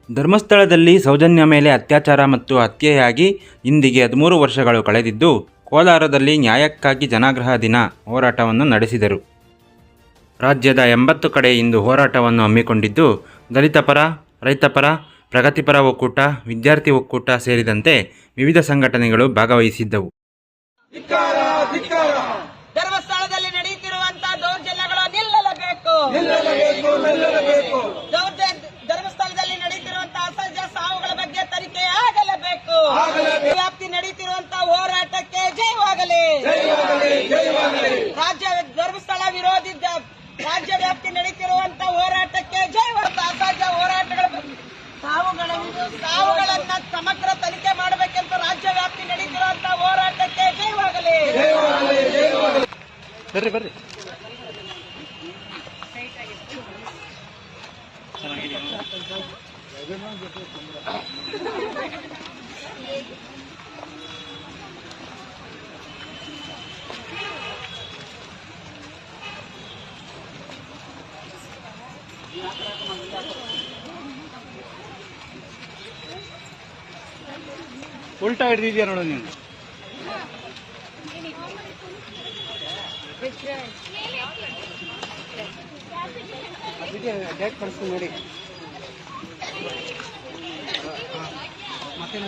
ಧರ್ಮಸ್ಥಳದಲ್ಲಿ ಸೌಜನ್ಯ ಮೇಲೆ ಅತ್ಯಾಚಾರ ಮತ್ತು ಹತ್ಯೆಯಾಗಿ ಇಂದಿಗೆ 13 ವರ್ಷಗಳು ಕಳೆದಿದ್ದು, ಕೋಲಾರದಲ್ಲಿ ನ್ಯಾಯಕ್ಕಾಗಿ ಜನಾಗ್ರಹ ದಿನ ಹೋರಾಟವನ್ನು ನಡೆಸಿದರು. ರಾಜ್ಯದ 80 ಕಡೆ ಇಂದು ಹೋರಾಟವನ್ನು ಹಮ್ಮಿಕೊಂಡಿದ್ದು, ದಲಿತ ಪರ, ರೈತ ಪರ, ಪ್ರಗತಿಪರ ಒಕ್ಕೂಟ, ವಿದ್ಯಾರ್ಥಿ ಒಕ್ಕೂಟ ಸೇರಿದಂತೆ ವಿವಿಧ ಸಂಘಟನೆಗಳು ಭಾಗವಹಿಸಿದ್ದವು. ಧರ್ಮಸ್ಥಳದಲ್ಲಿ ನಡೆಯುತ್ತಿರುವಂತಹ ದೌರ್ಜನ್ಯಗಳು ನಿಲ್ಲಲೇಬೇಕು. ಧರ್ಮಸ್ಥಳದಲ್ಲಿ ನಡೆಯುತ್ತಿರುವಂತಹ ಅಸಹಜ ಸಾವುಗಳ ಬಗ್ಗೆ ತನಿಖೆ ಆಗಲೇಬೇಕು. ವ್ಯಾಪ್ತಿ ನಡೆಯುತ್ತಿರುವಂತಹ ಹೋರಾಟಕ್ಕೆ ಜಯವಾಗಲಿ. ಧರ್ಮಸ್ಥಳ ವಿರೋಧಿ ರಾಜ್ಯ ವ್ಯಾಪ್ತಿ ನಡೆಯುತ್ತಿರುವಂತಹ ಹೋರಾಟಕ್ಕೆ ಜಯವಾಗಲಿ. ಅಸಹಜ ಹೋರಾಟಗಳ ಸಾವುಗಳನ್ನ ಸಮಗ್ರ ತನಿಖೆ ಮಾಡಬೇಕೆಂತ ರಾಜ್ಯ ವ್ಯಾಪ್ತಿ ನಡೆಯುತ್ತಿರುವಂತಹ ಹೋರಾಟಕ್ಕೆ ಜಯವಾಗಲಿ. ಬರ್ರಿ ಉಲ್ಟಾ ಹಿಡಿದಿದ್ಯಾ ನೋಡು ನೀನು. ಡೇಟ್ ಕಳಿಸ್ತೀನಿ ನೋಡಿ. ಮತ್ತೆ